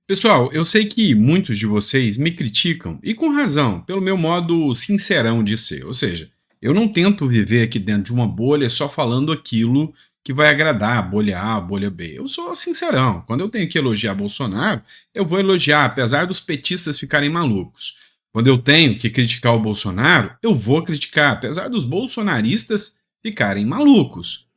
Pessoal, eu sei que muitos de vocês me criticam, e com razão, pelo meu modo sincerão de ser. Ou seja, eu não tento viver aqui dentro de uma bolha só falando aquilo que vai agradar a bolha A, a bolha B. Eu sou sincerão. Quando eu tenho que elogiar Bolsonaro, eu vou elogiar, apesar dos petistas ficarem malucos. Quando eu tenho que criticar o Bolsonaro, eu vou criticar, apesar dos bolsonaristas ficarem malucos.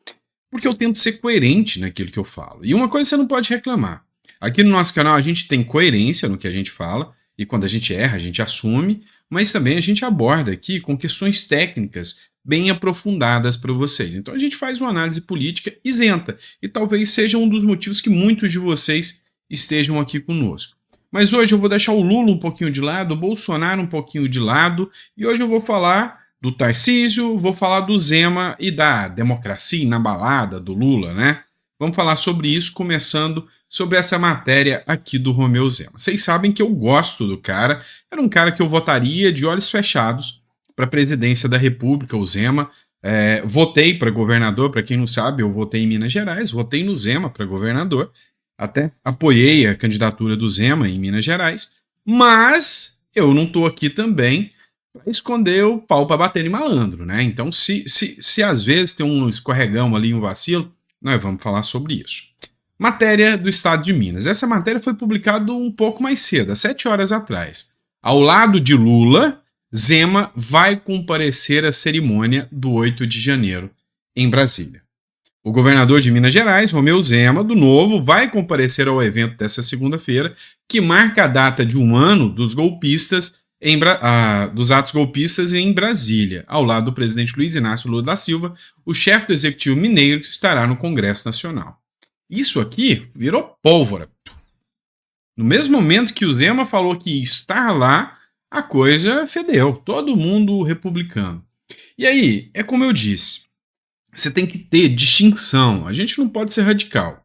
Porque eu tento ser coerente naquilo que eu falo. E uma coisa você não pode reclamar. Aqui no nosso canal a gente tem coerência no que a gente fala, e quando a gente erra, a gente assume, mas também a gente aborda aqui com questões técnicas bem aprofundadas para vocês. Então a gente faz uma análise política isenta, e talvez seja um dos motivos que muitos de vocês estejam aqui conosco. Mas hoje eu vou deixar o Lula um pouquinho de lado, o Bolsonaro um pouquinho de lado, e hoje eu vou falar do Tarcísio, vou falar do Zema e da democracia inabalada do Lula, né? Vamos falar sobre isso, começando sobre essa matéria aqui do Romeu Zema. Vocês sabem que eu gosto do cara, era um cara que eu votaria de olhos fechados para a presidência da República, o Zema. Votei para governador, para quem não sabe, eu votei em Minas Gerais, votei no Zema para governador, até apoiei a candidatura do Zema em Minas Gerais, mas eu não estou aqui também para esconder o pau para bater em malandro, né? Então, se às vezes tem um escorregão ali, um vacilo, nós vamos falar sobre isso. Matéria do Estado de Minas. Essa matéria foi publicada um pouco mais cedo, às 7 horas atrás. Ao lado de Lula, Zema vai comparecer à cerimônia do 8 de janeiro, em Brasília. O governador de Minas Gerais, Romeu Zema, do Novo, vai comparecer ao evento dessa segunda-feira, que marca a data de um ano dos golpistas dos atos golpistas em Brasília, ao lado do presidente Luiz Inácio Lula da Silva, o chefe do executivo mineiro que estará no Congresso Nacional. Isso aqui virou pólvora. No mesmo momento que o Zema falou que ia estar lá, a coisa fedeu, todo mundo republicano. E aí, é como eu disse, você tem que ter distinção, a gente não pode ser radical.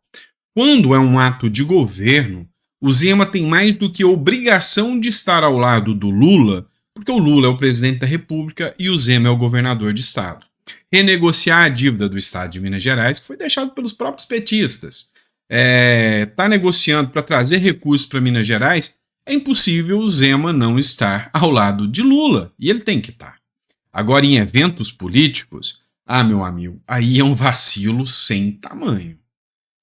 Quando é um ato de governo, o Zema tem mais do que obrigação de estar ao lado do Lula, porque o Lula é o presidente da República e o Zema é o governador de estado. Renegociar a dívida do estado de Minas Gerais, que foi deixado pelos próprios petistas, tá negociando para trazer recursos para Minas Gerais, é impossível o Zema não estar ao lado de Lula, e ele tem que estar. Agora, em eventos políticos, meu amigo, aí é um vacilo sem tamanho.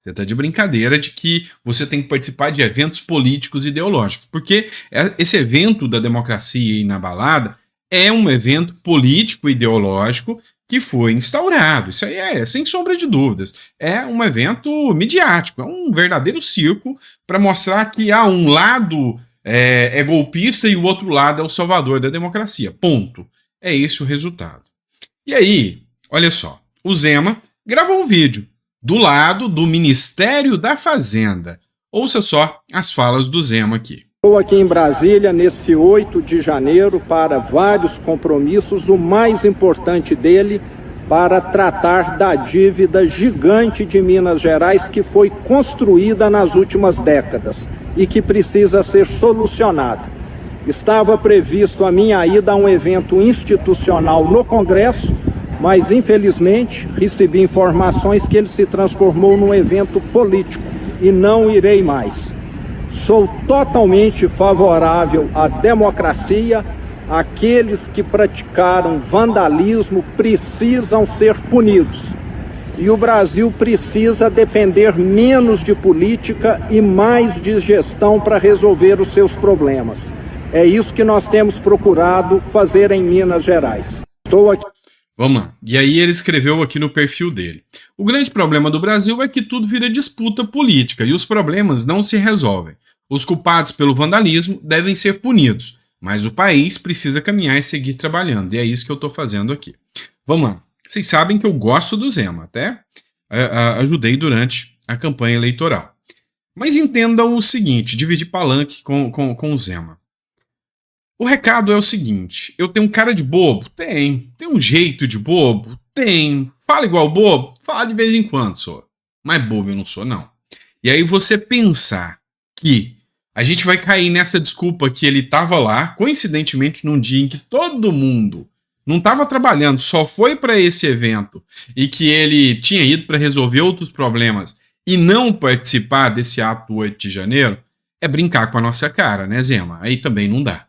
Você está de brincadeira de que você tem que participar de eventos políticos ideológicos, porque esse evento da democracia inabalada é um evento político ideológico que foi instaurado. Isso aí sem sombra de dúvidas. É um evento midiático, é um verdadeiro circo para mostrar que um lado é golpista e o outro lado é o salvador da democracia. Ponto. É esse o resultado. E aí, olha só, o Zema gravou um vídeo do lado do Ministério da Fazenda. Ouça só as falas do Zema aqui. Estou aqui em Brasília nesse 8 de janeiro para vários compromissos, o mais importante dele para tratar da dívida gigante de Minas Gerais que foi construída nas últimas décadas e que precisa ser solucionada. Estava previsto a minha ida a um evento institucional no Congresso, mas infelizmente recebi informações que ele se transformou num evento político e não irei mais. Sou totalmente favorável à democracia. Aqueles que praticaram vandalismo precisam ser punidos. E o Brasil precisa depender menos de política e mais de gestão para resolver os seus problemas. É isso que nós temos procurado fazer em Minas Gerais. Estou aqui. Vamos lá. E aí ele escreveu aqui no perfil dele. O grande problema do Brasil é que tudo vira disputa política e os problemas não se resolvem. Os culpados pelo vandalismo devem ser punidos, mas o país precisa caminhar e seguir trabalhando. E é isso que eu estou fazendo aqui. Vamos lá. Vocês sabem que eu gosto do Zema, até ajudei durante a campanha eleitoral. Mas entendam o seguinte, dividir palanque com o Zema. O recado é o seguinte, eu tenho um cara de bobo? Tem um jeito de bobo? Tem. Fala igual bobo? Fala de vez em quando, sou. Mas bobo eu não sou, não. E aí você pensar que a gente vai cair nessa desculpa que ele estava lá, coincidentemente num dia em que todo mundo não estava trabalhando, só foi para esse evento e que ele tinha ido para resolver outros problemas e não participar desse ato 8 de janeiro, é brincar com a nossa cara, né, Zema? Aí também não dá.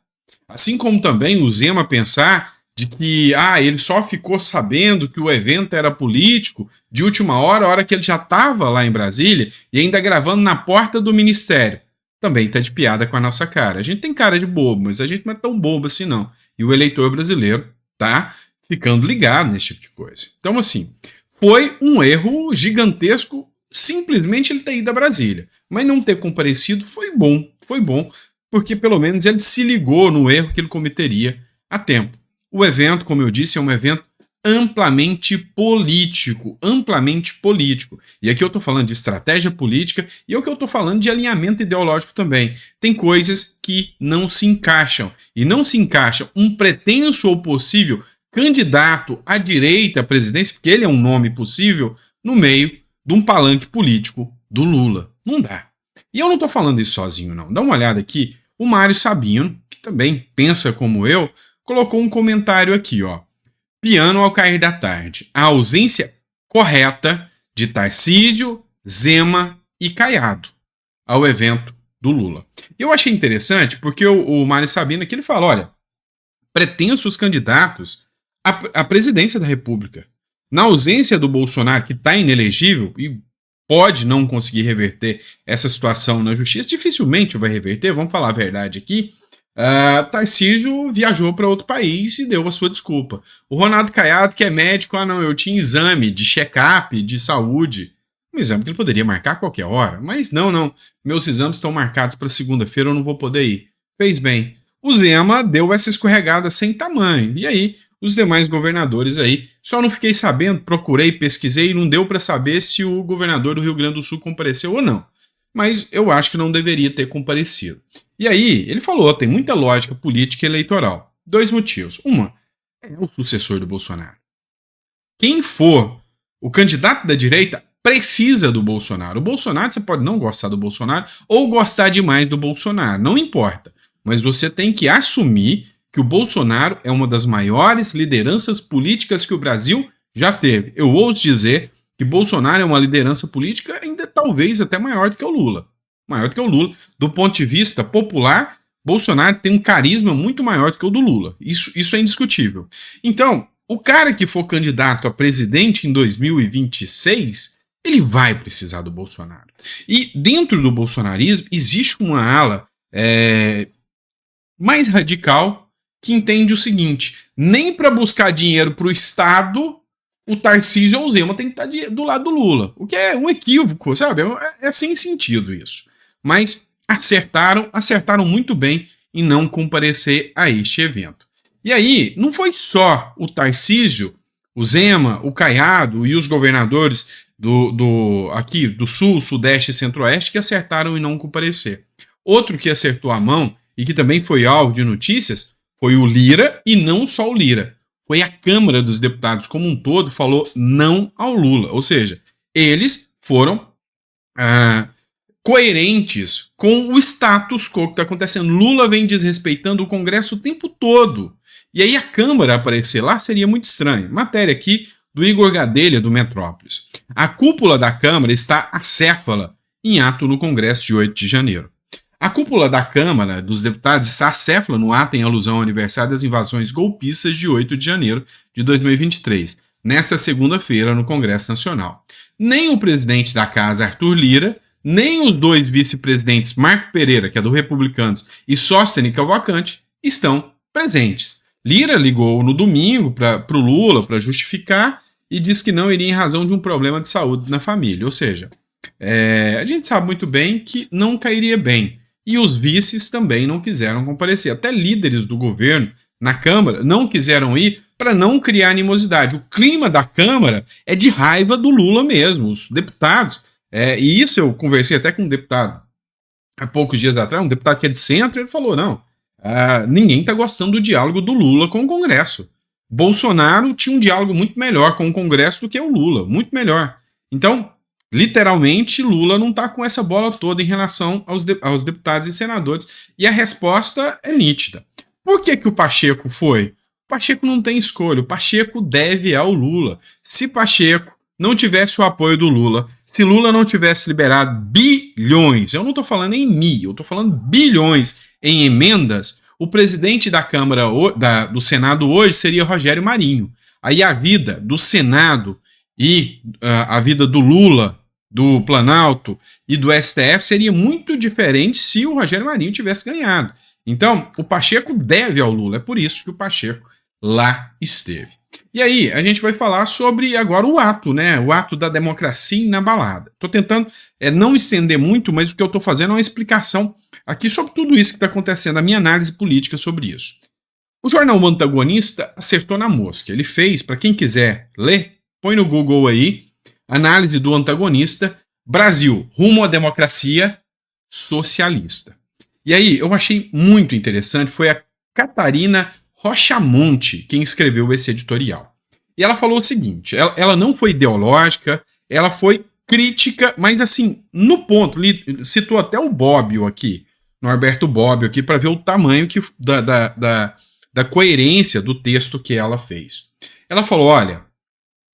Assim como também o Zema pensar de que ele só ficou sabendo que o evento era político de última hora, a hora que ele já estava lá em Brasília e ainda gravando na porta do ministério. Também tá de piada com a nossa cara. A gente tem cara de bobo, mas a gente não é tão bobo assim não. E o eleitor brasileiro tá ficando ligado nesse tipo de coisa. Então, assim, foi um erro gigantesco simplesmente ele ter ido a Brasília. Mas não ter comparecido foi bom, porque pelo menos ele se ligou no erro que ele cometeria a tempo. O evento, como eu disse, é um evento amplamente político, amplamente político. E aqui eu estou falando de estratégia política e aqui eu estou falando de alinhamento ideológico também. Tem coisas que não se encaixam. E não se encaixa um pretenso ou possível candidato à direita à presidência, porque ele é um nome possível, no meio de um palanque político do Lula. Não dá. E eu não estou falando isso sozinho, não. Dá uma olhada aqui. O Mário Sabino, que também pensa como eu, colocou um comentário aqui, ó. Piano ao cair da tarde. A ausência correta de Tarcísio, Zema e Caiado ao evento do Lula. Eu achei interessante porque o Mário Sabino aqui ele fala, olha, pretensos candidatos à presidência da República. Na ausência do Bolsonaro, que está inelegível e pode não conseguir reverter essa situação na justiça, dificilmente vai reverter, vamos falar a verdade aqui, Tarcísio viajou para outro país e deu a sua desculpa. O Ronaldo Caiado, que é médico, não, eu tinha exame de check-up, de saúde, um exame que ele poderia marcar a qualquer hora, mas não, meus exames estão marcados para segunda-feira, eu não vou poder ir. Fez bem. O Zema deu essa escorregada sem tamanho, e aí os demais governadores aí, só não fiquei sabendo, procurei, pesquisei, e não deu para saber se o governador do Rio Grande do Sul compareceu ou não. Mas eu acho que não deveria ter comparecido. E aí, ele falou, tem muita lógica política e eleitoral. 2 motivos. Uma, é o sucessor do Bolsonaro. Quem for o candidato da direita precisa do Bolsonaro. O Bolsonaro, você pode não gostar do Bolsonaro ou gostar demais do Bolsonaro, não importa. Mas você tem que assumir que o Bolsonaro é uma das maiores lideranças políticas que o Brasil já teve. Eu ouso dizer que Bolsonaro é uma liderança política ainda talvez até maior do que o Lula. Maior do que o Lula. Do ponto de vista popular, Bolsonaro tem um carisma muito maior do que o do Lula. Isso é indiscutível. Então, o cara que for candidato a presidente em 2026, ele vai precisar do Bolsonaro. E dentro do bolsonarismo existe uma ala mais radical que entende o seguinte, nem para buscar dinheiro para o Estado, o Tarcísio ou o Zema tem que estar do lado do Lula, o que é um equívoco, sabe? É sem sentido isso. Mas acertaram muito bem em não comparecer a este evento. E aí, não foi só o Tarcísio, o Zema, o Caiado e os governadores aqui do Sul, Sudeste e Centro-Oeste que acertaram em não comparecer. Outro que acertou a mão e que também foi alvo de notícias foi o Lira, e não só o Lira. Foi a Câmara dos Deputados como um todo falou não ao Lula. Ou seja, eles foram coerentes com o status quo que está acontecendo. Lula vem desrespeitando o Congresso o tempo todo. E aí a Câmara aparecer lá seria muito estranho. Matéria aqui do Igor Gadelha, do Metrópolis. A cúpula da Câmara está acéfala em ato no Congresso de 8 de janeiro. A cúpula da Câmara dos Deputados está acéfala no ato em alusão ao aniversário das invasões golpistas de 8 de janeiro de 2023, nesta segunda-feira no Congresso Nacional. Nem o presidente da Casa, Arthur Lira, nem os 2 vice-presidentes, Marco Pereira, que é do Republicanos, e Sóstene Cavalcante, estão presentes. Lira ligou no domingo para o Lula para justificar e disse que não iria em razão de um problema de saúde na família. Ou seja, a gente sabe muito bem que não cairia bem. E os vices também não quiseram comparecer. Até líderes do governo na Câmara não quiseram ir para não criar animosidade. O clima da Câmara é de raiva do Lula mesmo. Os deputados, e isso eu conversei até com um deputado há poucos dias atrás, um deputado que é de centro, ele falou, não, ninguém está gostando do diálogo do Lula com o Congresso. Bolsonaro tinha um diálogo muito melhor com o Congresso do que o Lula, muito melhor. Então, literalmente, Lula não está com essa bola toda em relação aos deputados e senadores. E a resposta é nítida. Por que o Pacheco foi? O Pacheco não tem escolha. O Pacheco deve ao Lula. Se Pacheco não tivesse o apoio do Lula, se Lula não tivesse liberado bilhões, eu não estou falando em eu estou falando bilhões em emendas, o presidente da Câmara, do Senado hoje seria Rogério Marinho. Aí a vida do Senado e a vida do Lula, do Planalto e do STF seria muito diferente se o Rogério Marinho tivesse ganhado. Então, o Pacheco deve ao Lula, é por isso que o Pacheco lá esteve. E aí, a gente vai falar sobre agora o ato, né? O ato da democracia inabalada. Estou tentando não estender muito, mas o que eu estou fazendo é uma explicação aqui sobre tudo isso que está acontecendo, a minha análise política sobre isso. O jornal O Antagonista acertou na mosca. Ele fez, para quem quiser ler, põe no Google aí, análise do Antagonista, Brasil, rumo à democracia socialista. E aí, eu achei muito interessante, foi a Catarina Rochamonte quem escreveu esse editorial. E ela falou o seguinte, ela não foi ideológica, ela foi crítica, mas assim, no ponto, citou até o Bobbio aqui, Norberto Bobbio aqui, para ver o tamanho da coerência do texto que ela fez. Ela falou, olha,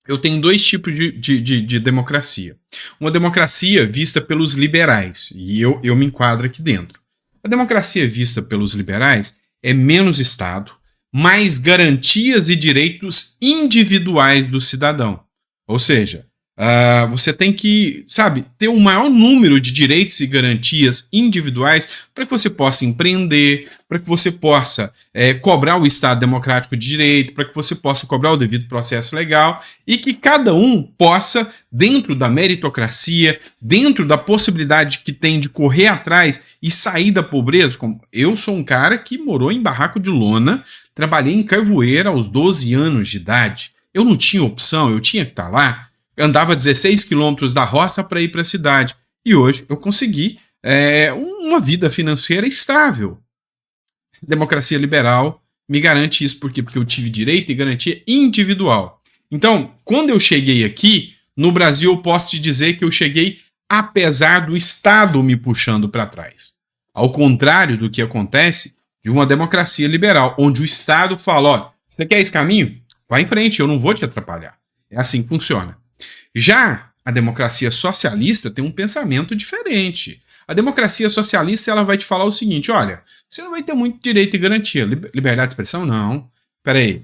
eu tenho dois tipos de democracia. Uma democracia vista pelos liberais, e eu me enquadro aqui dentro. A democracia vista pelos liberais é menos Estado, mais garantias e direitos individuais do cidadão. Ou seja, você tem que, ter um maior número de direitos e garantias individuais para que você possa empreender, para que você possa cobrar o Estado democrático de direito, para que você possa cobrar o devido processo legal e que cada um possa, dentro da meritocracia, dentro da possibilidade que tem de correr atrás e sair da pobreza. Como eu sou um cara que morou em barraco de lona, trabalhei em carvoeira aos 12 anos de idade. Eu não tinha opção, eu tinha que estar lá. Andava 16 quilômetros da roça para ir para a cidade. E hoje eu consegui uma vida financeira estável. Democracia liberal me garante isso. Por quê? Porque eu tive direito e garantia individual. Então, quando eu cheguei aqui, no Brasil, eu posso te dizer que eu cheguei apesar do Estado me puxando para trás. Ao contrário do que acontece de uma democracia liberal, onde o Estado fala, ó, você quer esse caminho? Vai em frente, eu não vou te atrapalhar. É assim que funciona. Já a democracia socialista tem um pensamento diferente. A democracia socialista ela vai te falar o seguinte, olha, você não vai ter muito direito e garantia. Liberdade de expressão? Não. Peraí,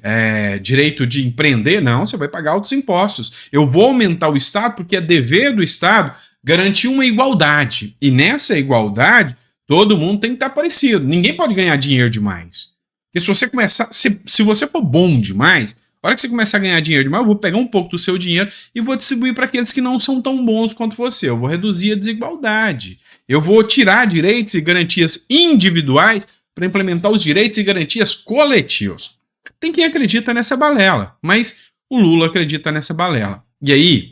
direito de empreender? Não, você vai pagar altos impostos. Eu vou aumentar o Estado porque é dever do Estado garantir uma igualdade. E nessa igualdade, todo mundo tem que estar parecido. Ninguém pode ganhar dinheiro demais. Porque se você começar, se você for bom demais, a hora que você começar a ganhar dinheiro demais, eu vou pegar um pouco do seu dinheiro e vou distribuir para aqueles que não são tão bons quanto você. Eu vou reduzir a desigualdade. Eu vou tirar direitos e garantias individuais para implementar os direitos e garantias coletivos. Tem quem acredita nessa balela, mas o Lula acredita nessa balela. E aí,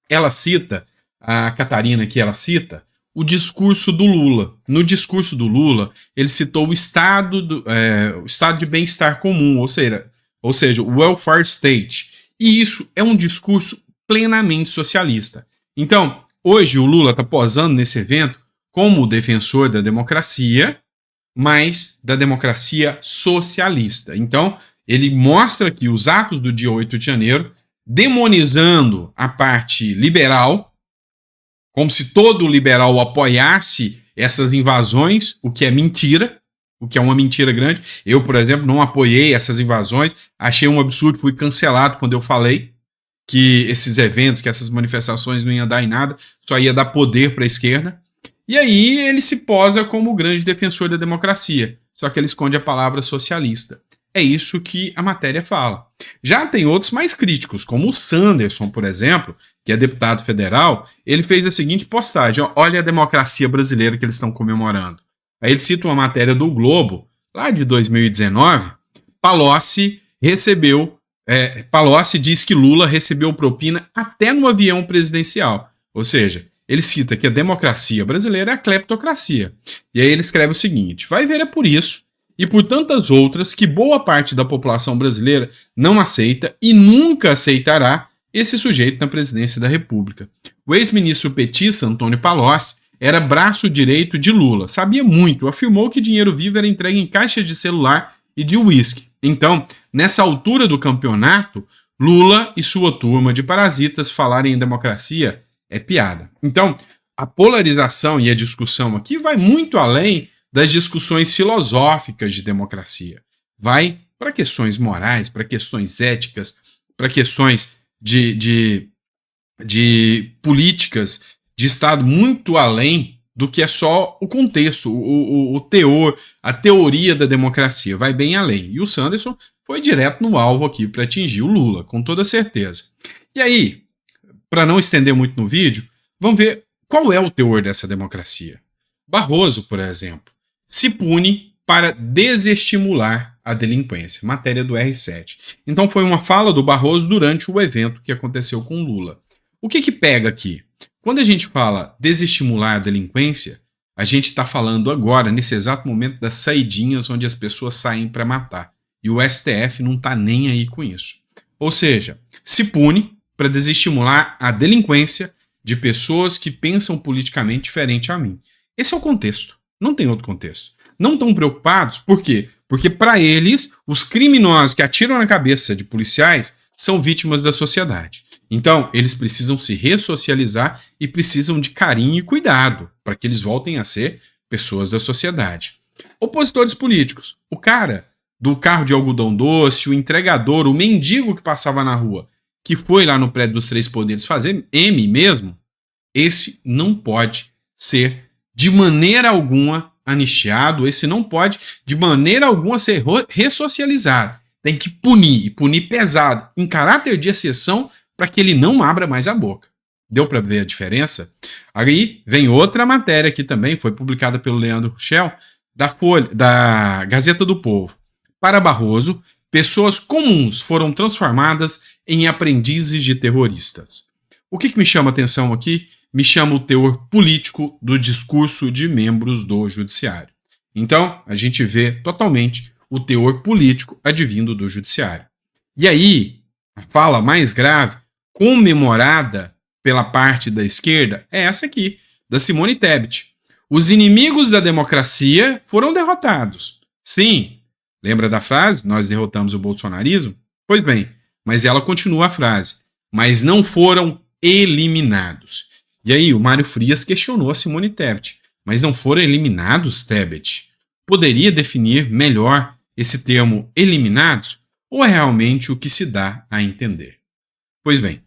ela cita, a Catarina aqui, ela cita o discurso do Lula. No discurso do Lula, ele citou o estado de bem-estar comum, ou seja, o welfare state. E isso é um discurso plenamente socialista. Então, hoje o Lula está posando nesse evento como defensor da democracia, mas da democracia socialista. Então, ele mostra aqui os atos do dia 8 de janeiro, demonizando a parte liberal, como se todo liberal apoiasse essas invasões, o que é mentira, o que é uma mentira grande. Eu, por exemplo, não apoiei essas invasões, achei um absurdo, fui cancelado quando eu falei que esses eventos, que essas manifestações não iam dar em nada, só ia dar poder para a esquerda. E aí ele se posa como o grande defensor da democracia, só que ele esconde a palavra socialista. É isso que a matéria fala. Já tem outros mais críticos, como o Sanderson, por exemplo, que é deputado federal, ele fez a seguinte postagem, ó, olha a democracia brasileira que eles estão comemorando. Aí ele cita uma matéria do Globo, lá de 2019, Palocci diz que Lula recebeu propina até no avião presidencial. Ou seja, ele cita que a democracia brasileira é a cleptocracia. E aí ele escreve o seguinte, vai ver é por isso e por tantas outras que boa parte da população brasileira não aceita e nunca aceitará esse sujeito na presidência da República. O ex-ministro petista Antônio Palocci era braço direito de Lula, sabia muito, afirmou que dinheiro vivo era entregue em caixa de celular e de uísque. Então, nessa altura do campeonato, Lula e sua turma de parasitas falarem em democracia é piada. Então, a polarização e a discussão aqui vai muito além das discussões filosóficas de democracia. Vai para questões morais, para questões éticas, para questões de políticas de Estado muito além do que é só o contexto, o teor, a teoria da democracia. Vai bem além. E o Sanderson foi direto no alvo aqui para atingir o Lula, com toda certeza. E aí, para não estender muito no vídeo, vamos ver qual é o teor dessa democracia. Barroso, por exemplo, se pune para desestimular a delinquência, matéria do R7. Então foi uma fala do Barroso durante o evento que aconteceu com Lula. O que pega aqui? Quando a gente fala desestimular a delinquência, a gente está falando agora, nesse exato momento, das saidinhas onde as pessoas saem para matar. E o STF não está nem aí com isso. Ou seja, se pune para desestimular a delinquência de pessoas que pensam politicamente diferente a mim. Esse é o contexto. Não tem outro contexto. Não estão preocupados, por quê? Porque para eles, os criminosos que atiram na cabeça de policiais são vítimas da sociedade. Então, eles precisam se ressocializar e precisam de carinho e cuidado para que eles voltem a ser pessoas da sociedade. Opositores políticos. O cara do carro de algodão doce, o entregador, o mendigo que passava na rua, que foi lá no prédio dos Três Poderes fazer M mesmo, esse não pode ser de maneira alguma anistiado, esse não pode de maneira alguma ser ressocializado. Tem que punir, e punir pesado, em caráter de exceção, para que ele não abra mais a boca. Deu para ver a diferença? Aí vem outra matéria que também foi publicada pelo Leandro Rochel, da Gazeta do Povo. Para Barroso, pessoas comuns foram transformadas em aprendizes de terroristas. O que me chama a atenção aqui? Me chama o teor político do discurso de membros do judiciário. Então, a gente vê totalmente o teor político advindo do judiciário. E aí, a fala mais grave, comemorada pela parte da esquerda, é essa aqui, da Simone Tebet. Os inimigos da democracia foram derrotados. Sim, lembra da frase? Nós derrotamos o bolsonarismo? Pois bem, mas ela continua a frase. Mas não foram eliminados. E aí o Mário Frias questionou a Simone Tebet. Mas não foram eliminados, Tebet? Poderia definir melhor esse termo eliminados? Ou é realmente o que se dá a entender? Pois bem,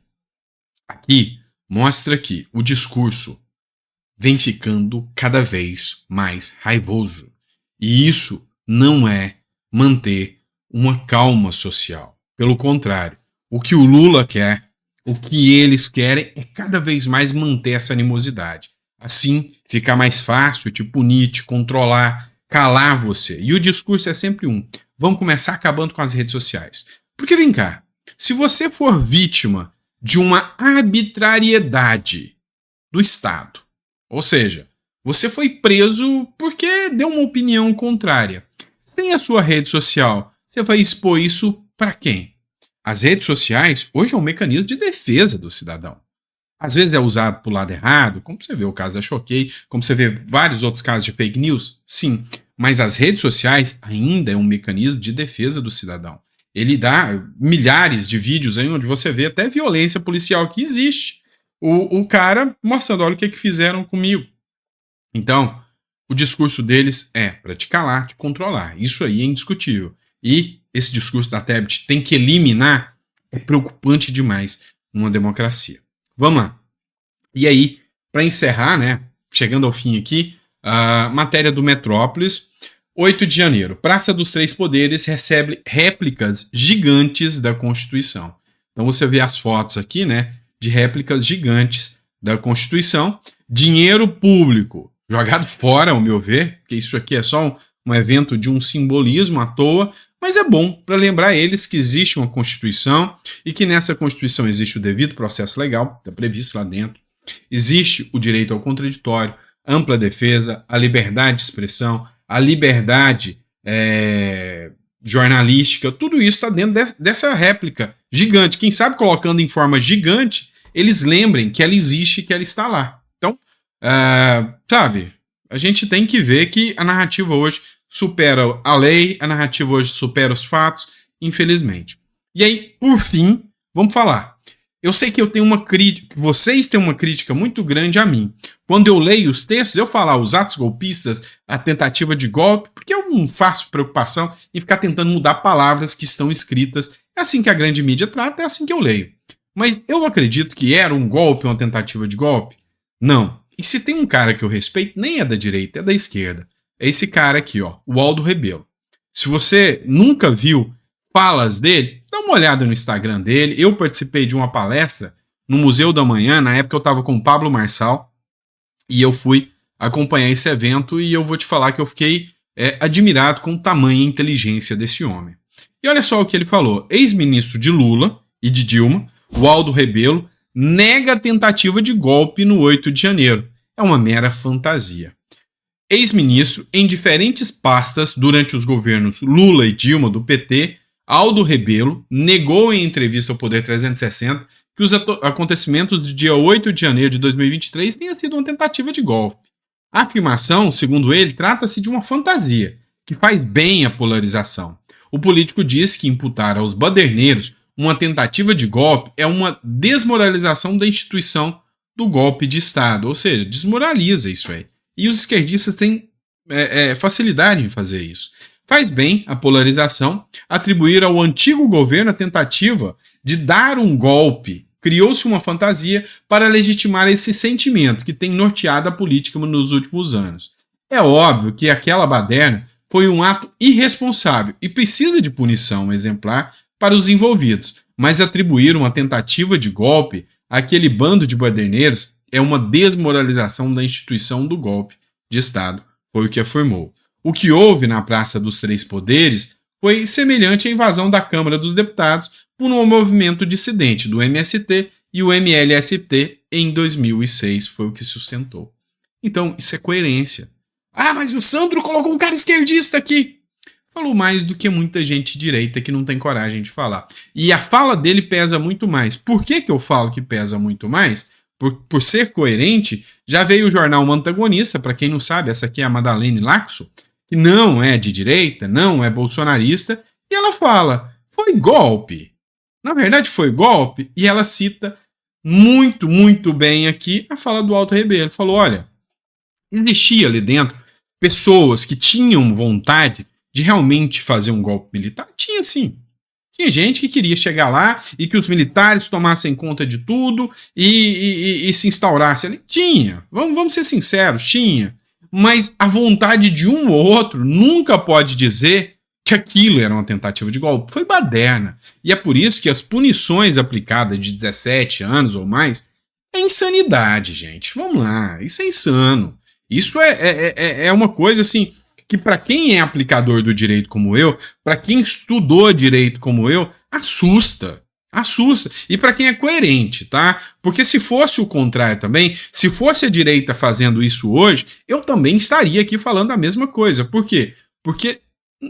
aqui mostra que o discurso vem ficando cada vez mais raivoso. E isso não é manter uma calma social. Pelo contrário, o que o Lula quer, o que eles querem é cada vez mais manter essa animosidade. Assim, fica mais fácil te punir, te controlar, calar você. E o discurso é sempre um. Vamos começar acabando com as redes sociais. Porque vem cá, se você for vítima de uma arbitrariedade do Estado, ou seja, você foi preso porque deu uma opinião contrária, sem a sua rede social, você vai expor isso para quem? As redes sociais hoje é um mecanismo de defesa do cidadão. Às vezes é usado para o lado errado, como você vê o caso da Choquei, como você vê vários outros casos de fake news, sim. Mas as redes sociais ainda é um mecanismo de defesa do cidadão. Ele dá milhares de vídeos aí onde você vê até violência policial que existe. O cara mostrando, olha o que fizeram comigo. Então, o discurso deles é para te calar, te controlar. Isso aí é indiscutível. E esse discurso da Tebet tem que eliminar, é preocupante demais numa democracia. Vamos lá. E aí, para encerrar, né, chegando ao fim aqui, a matéria do Metrópolis, 8 de janeiro. Praça dos Três Poderes recebe réplicas gigantes da Constituição. Então você vê as fotos aqui, né, de réplicas gigantes da Constituição. Dinheiro público jogado fora, ao meu ver, porque isso aqui é só um evento de um simbolismo à toa, mas é bom para lembrar eles que existe uma Constituição e que nessa Constituição existe o devido processo legal, está previsto lá dentro, existe o direito ao contraditório, ampla defesa, a liberdade de expressão, a liberdade jornalística, tudo isso está dentro dessa réplica gigante. Quem sabe colocando em forma gigante, eles lembrem que ela existe e que ela está lá. Então, sabe, a gente tem que ver que a narrativa hoje supera a lei, a narrativa hoje supera os fatos, infelizmente. E aí, por fim, vamos falar. eu sei que eu tenho uma crítica, vocês têm uma crítica muito grande a mim. Quando eu leio os textos, eu falo os atos golpistas, a tentativa de golpe, porque eu não faço preocupação em ficar tentando mudar palavras que estão escritas. É assim que a grande mídia trata, é assim que eu leio. Mas eu acredito que era um golpe, uma tentativa de golpe? Não. E se tem um cara que eu respeito, nem é da direita, é da esquerda. É esse cara aqui, ó, o Aldo Rebelo. Se você nunca viu falas dele, dá uma olhada no Instagram dele. Eu participei de uma palestra no Museu da Manhã, na época eu estava com o Pablo Marçal, e eu fui acompanhar esse evento e eu vou te falar que eu fiquei admirado com o tamanho e inteligência desse homem. E olha só o que ele falou. Ex-ministro de Lula e de Dilma, o Aldo Rebelo, nega a tentativa de golpe no 8 de janeiro. É uma mera fantasia. Ex-ministro em diferentes pastas durante os governos Lula e Dilma do PT, Aldo Rebelo negou em entrevista ao Poder 360 que os acontecimentos do dia 8 de janeiro de 2023 tenham sido uma tentativa de golpe. A afirmação, segundo ele, trata-se de uma fantasia, que faz bem à polarização. O político diz que imputar aos baderneiros uma tentativa de golpe é uma desmoralização da instituição do golpe de Estado, ou seja, desmoraliza isso aí. E os esquerdistas têm facilidade em fazer isso. Faz bem a polarização atribuir ao antigo governo a tentativa de dar um golpe. Criou-se uma fantasia para legitimar esse sentimento que tem norteado a política nos últimos anos. É óbvio que aquela baderna foi um ato irresponsável e precisa de punição exemplar para os envolvidos, mas atribuir uma tentativa de golpe àquele bando de baderneiros é uma desmoralização da instituição do golpe de Estado, foi o que afirmou. O que houve na Praça dos Três Poderes foi semelhante à invasão da Câmara dos Deputados por um movimento dissidente do MST e o MLST em 2006, foi o que sustentou. Então, isso é coerência. Ah, mas o Sandro colocou um cara esquerdista aqui. Falou mais do que muita gente direita que não tem coragem de falar. E a fala dele pesa muito mais. Por que eu falo que pesa muito mais? Por ser coerente, já veio o jornal Um Antagonista, para quem não sabe, essa aqui é a Madalene Laxo, que não é de direita, não é bolsonarista, e ela fala, foi golpe. Na verdade foi golpe, e ela cita muito, muito bem aqui a fala do Aldo Rebelo. Falou, olha, existia ali dentro pessoas que tinham vontade de realmente fazer um golpe militar? Tinha sim. Tinha gente que queria chegar lá e que os militares tomassem conta de tudo e se instaurasse ali. Tinha. Vamos ser sinceros, tinha. Mas a vontade de um ou outro nunca pode dizer que aquilo era uma tentativa de golpe. Foi baderna. E é por isso que as punições aplicadas de 17 anos ou mais é insanidade, gente. Vamos lá. Isso é insano. Isso é uma coisa assim que para quem é aplicador do direito como eu, para quem estudou direito como eu, assusta. Assusta. E para quem é coerente, tá? Porque se fosse o contrário também, se fosse a direita fazendo isso hoje, eu também estaria aqui falando a mesma coisa. Por quê? Porque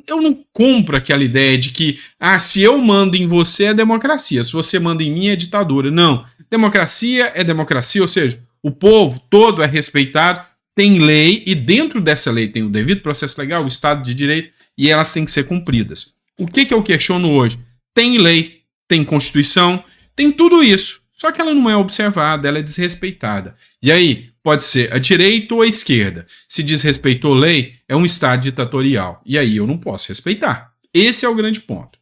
eu não compro aquela ideia de que, se eu mando em você é democracia, se você manda em mim é ditadura. Não. Democracia é democracia, ou seja, o povo todo é respeitado, tem lei, e dentro dessa lei tem o devido processo legal, o Estado de Direito, e elas têm que ser cumpridas. O que eu questiono hoje? Tem lei, tem Constituição, tem tudo isso, só que ela não é observada, ela é desrespeitada. E aí, pode ser a direita ou a esquerda. Se desrespeitou lei, é um Estado ditatorial, e aí eu não posso respeitar. Esse é o grande ponto,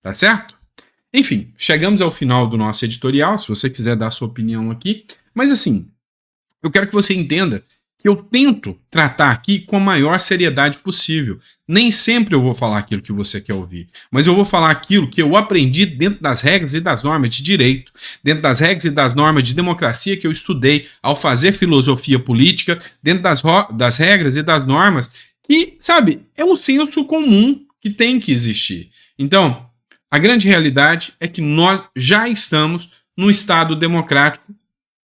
tá certo? Enfim, chegamos ao final do nosso editorial, se você quiser dar a sua opinião aqui, mas assim, eu quero que você entenda que eu tento tratar aqui com a maior seriedade possível. Nem sempre eu vou falar aquilo que você quer ouvir, mas eu vou falar aquilo que eu aprendi dentro das regras e das normas de direito, dentro das regras e das normas de democracia que eu estudei ao fazer filosofia política, dentro das regras e das normas que, sabe, é um senso comum que tem que existir. Então, a grande realidade é que nós já estamos num Estado democrático,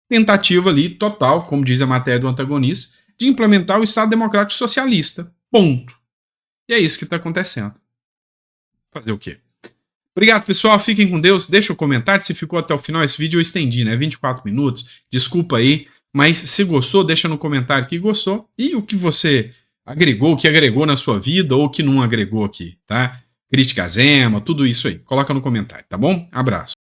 tentativa ali total, como diz a matéria do Antagonista, de implementar o Estado Democrático Socialista. Ponto. E é isso que está acontecendo. Fazer o quê? Obrigado, pessoal. Fiquem com Deus. Deixa um comentário. Se ficou até o final, esse vídeo eu estendi, né? 24 minutos. Desculpa aí. Mas se gostou, deixa no comentário que gostou. E o que você agregou, o que agregou na sua vida ou o que não agregou aqui, tá? Crítica a Zema, tudo isso aí. Coloca no comentário, tá bom? Abraço.